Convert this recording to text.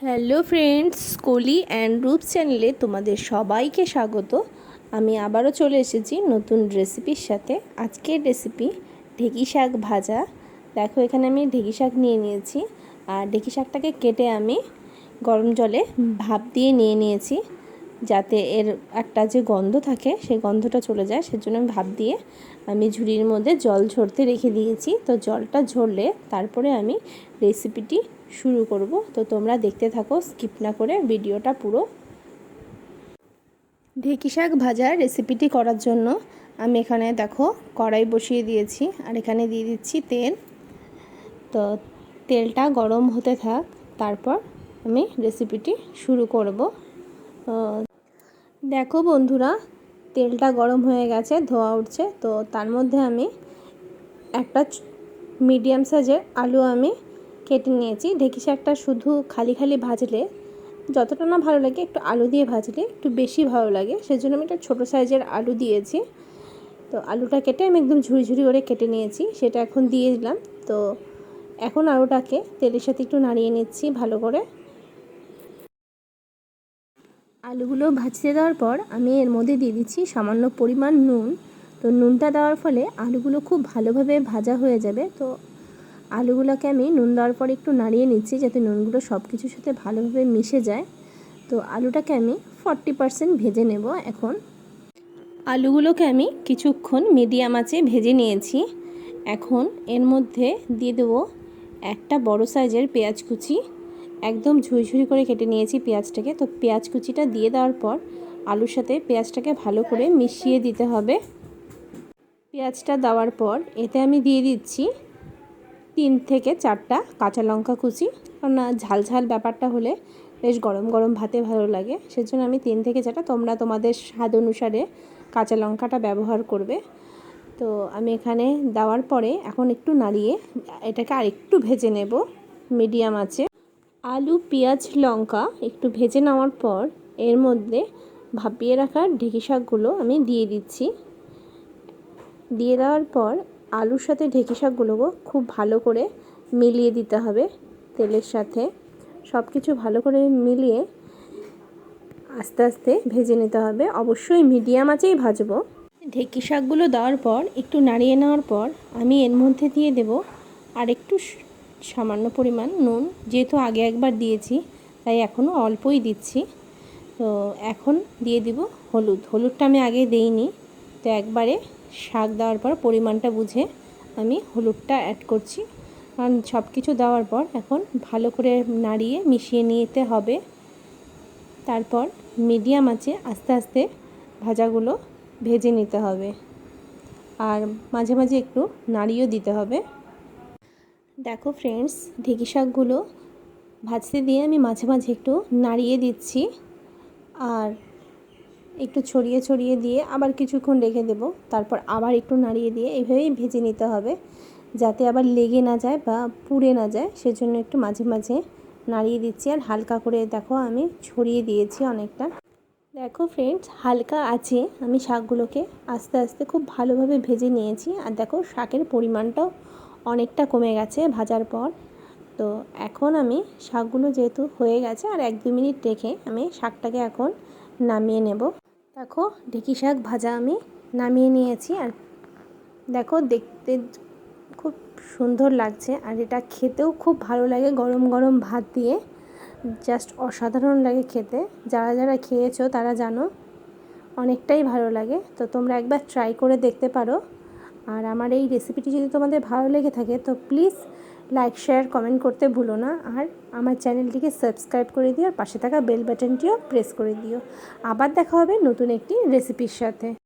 Hello friends, Koli and রূপ চ্যানেলে তোমাদের সবাইকে স্বাগত। আমি আবারও চলে এসেছি নতুন রেসিপির সাথে। আজকের রেসিপি ঢেকি শাক ভাজা। দেখো, এখানে আমি ঢেকি শাক নিয়ে নিয়েছি, আর ঢেকি শাকটাকে কেটে আমি গরম জলে ভাপ দিয়ে নিয়ে নিয়েছি, যাতে এর একটা যে গন্ধ থাকে সেই গন্ধটা চলে যায়। সেজন্য আমি ভাপ দিয়ে ঝুড়ির মধ্যে জল ঝরতে রেখে দিয়েছি। তো জলটা ঝরলে তারপরে আমি রেসিপিটি শুরু করব। তো তোমরা দেখতে থাকো, স্কিপ না করে ভিডিওটা পুরো। ঢেকি শাক ভাজার রেসিপিটি করার জন্য আমি এখানে দেখো কড়াই বসিয়ে দিয়েছি, আর এখানে দিয়ে দিচ্ছি তেল। তো তেলটা গরম হতে থাক, তারপর আমি রেসিপিটি শুরু করব। দেখো বন্ধুরা, তেলটা গরম হয়ে গেছে, ধোয়া উঠছে। তো তার মধ্যে আমি একটা মিডিয়াম সাইজের আলু আমি কেটে নিয়েছি। ঢেকি শাকটা শুধু খালি খালি ভাজলে যতটা না ভালো লাগে, একটু আলু দিয়ে ভাজলে একটু বেশি ভালো লাগে। সেজন্য আমি একটা ছোটো সাইজের আলু দিয়েছি। তো আলুটা কেটে আমি একদম ঝুড়ি ঝুড়ি করে কেটে নিয়েছি, সেটা এখন দিয়ে দিলাম। তো এখন আলুটাকে তেলের সাথে একটু নাড়িয়ে নিচ্ছি ভালো করে। আলুগুলো ভাজতে দেওয়ার পর আমি এর মধ্যে দিয়ে দিচ্ছি সামান্য পরিমাণ নুন। তো নুনটা দেওয়ার ফলে আলুগুলো খুব ভালোভাবে ভাজা হয়ে যাবে। তো আলুগুলোকে আমি নুন দেওয়ার পর একটু নাড়িয়ে নিচ্ছি, যাতে নুনগুলো সব কিছুর সাথে ভালোভাবে মিশে যায়। তো আলুটাকে আমি 40% ভেজে নেব। এখন আলুগুলোকে আমি কিছুক্ষণ মিডিয়াম আঁচে ভেজে নিয়েছি। এখন এর মধ্যে দিয়ে দেবো একটা বড় সাইজের পেঁয়াজ কুচি। একদম ঝুড়ি করে কেটে নিয়েছি পেঁয়াজটাকে। তো পেঁয়াজ কুচিটা দিয়ে দেওয়ার পর আলুর সাথে পেঁয়াজটাকে ভালো করে মিশিয়ে দিতে হবে। পেঁয়াজটা দেওয়ার পর এতে আমি দিয়ে দিচ্ছি 3 থেকে 4টা কাঁচা লঙ্কা কুচি। কারণ ঝাল ঝাল ব্যাপারটা হলে বেশ গরম গরম ভাতে ভালো লাগে। সেজন্য আমি 3 থেকে 4টা, তোমরা তোমাদের স্বাদ অনুসারে কাঁচা লঙ্কাটা ব্যবহার করবে। তো আমি এখানে দেওয়ার পরে এখন একটু নাড়িয়ে এটাকে আরেকটু ভেজে নেব মিডিয়াম আঁচে। আলু, পেঁয়াজ, লঙ্কা একটু ভেজে নেওয়ার পর এর মধ্যে ভাপিয়ে রাখা ঢেঁকি শাকগুলো আমি দিয়ে দিচ্ছি। দিয়ে দেওয়ার পর আলুর সাথে ঢেঁকি শাকগুলোকে খুব ভালো করে মিলিয়ে দিতে হবে তেলের সাথে। সব কিছু ভালো করে মিলিয়ে আস্তে আস্তে ভেজে নিতে হবে। অবশ্যই মিডিয়াম আঁচেই ভাজবো। ঢেঁকি শাকগুলো দেওয়ার পর একটু নাড়িয়ে নেওয়ার পর আমি এর মধ্যে দিয়ে দেব আর একটু সামান্য পরিমাণ নুন। যেহেতু আগে একবার দিয়েছি তাই এখনও অল্পই দিচ্ছি। তো এখন দিয়ে দিব হলুদটা আমি আগে দেইনি। তো একবারে শাক দেওয়ার পর পরিমাণটা বুঝে আমি হলুদটা অ্যাড করছি। কারণ সব কিছু দেওয়ার পর এখন ভালো করে নাড়িয়ে মিশিয়ে নিতে হবে। তারপর মিডিয়াম আঁচে আস্তে আস্তে ভাজাগুলো ভেজে নিতে হবে, আর মাঝে মাঝে একটু নাড়িয়েও দিতে হবে। দেখো ফ্রেন্ডস, ঢেঁকি শাকগুলো ভাজতে দিয়ে আমি মাঝে মাঝে একটু নাড়িয়ে দিচ্ছি, আর একটু ছড়িয়ে ছড়িয়ে দিয়ে আবার কিছুক্ষণ রেখে দেব। তারপর আবার একটু নাড়িয়ে দিয়ে এইভাবেই ভেজে নিতে হবে, যাতে আবার লেগে না যায় বা পুড়ে না যায়। সেজন্য একটু মাঝে মাঝে নাড়িয়ে দিচ্ছি, আর হালকা করে দেখো আমি ছড়িয়ে দিয়েছি অনেকটা। দেখো ফ্রেন্ডস, হালকা আছে আমি শাকগুলোকে আস্তে আস্তে খুব ভালোভাবে ভেজে নিয়েছি। আর দেখো শাকের পরিমাণটাও অনেকটা কমে গেছে ভাজার পর। তো এখন আমি শাকগুলো যেহেতু হয়ে গেছে, আর 1-2 মিনিট রেখে আমি শাকটাকে এখন নামিয়ে নেব। দেখো ঢেঁকি শাক ভাজা আমি নামিয়ে নিয়েছি, আর দেখো দেখতে খুব সুন্দর লাগছে, আর এটা খেতেও খুব ভালো লাগে গরম গরম ভাত দিয়ে। জাস্ট অসাধারণ লাগে খেতে। যারা যারা খেয়েছো তারা জানো অনেকটাই ভালো লাগে। তো তোমরা একবার ট্রাই করে দেখতে পারো। আর আমার এই রেসিপিটি যদি তোমাদের ভালো লেগে থাকে তো প্লিজ লাইক, শেয়ার, কমেন্ট করতে ভুলো না। আর আমার চ্যানেলটিকে সাবস্ক্রাইব করে দিও, আর পাশে থাকা বেল বাটনটিও প্রেস করে দিও। আবার দেখা হবে নতুন একটি রেসিপির সাথে।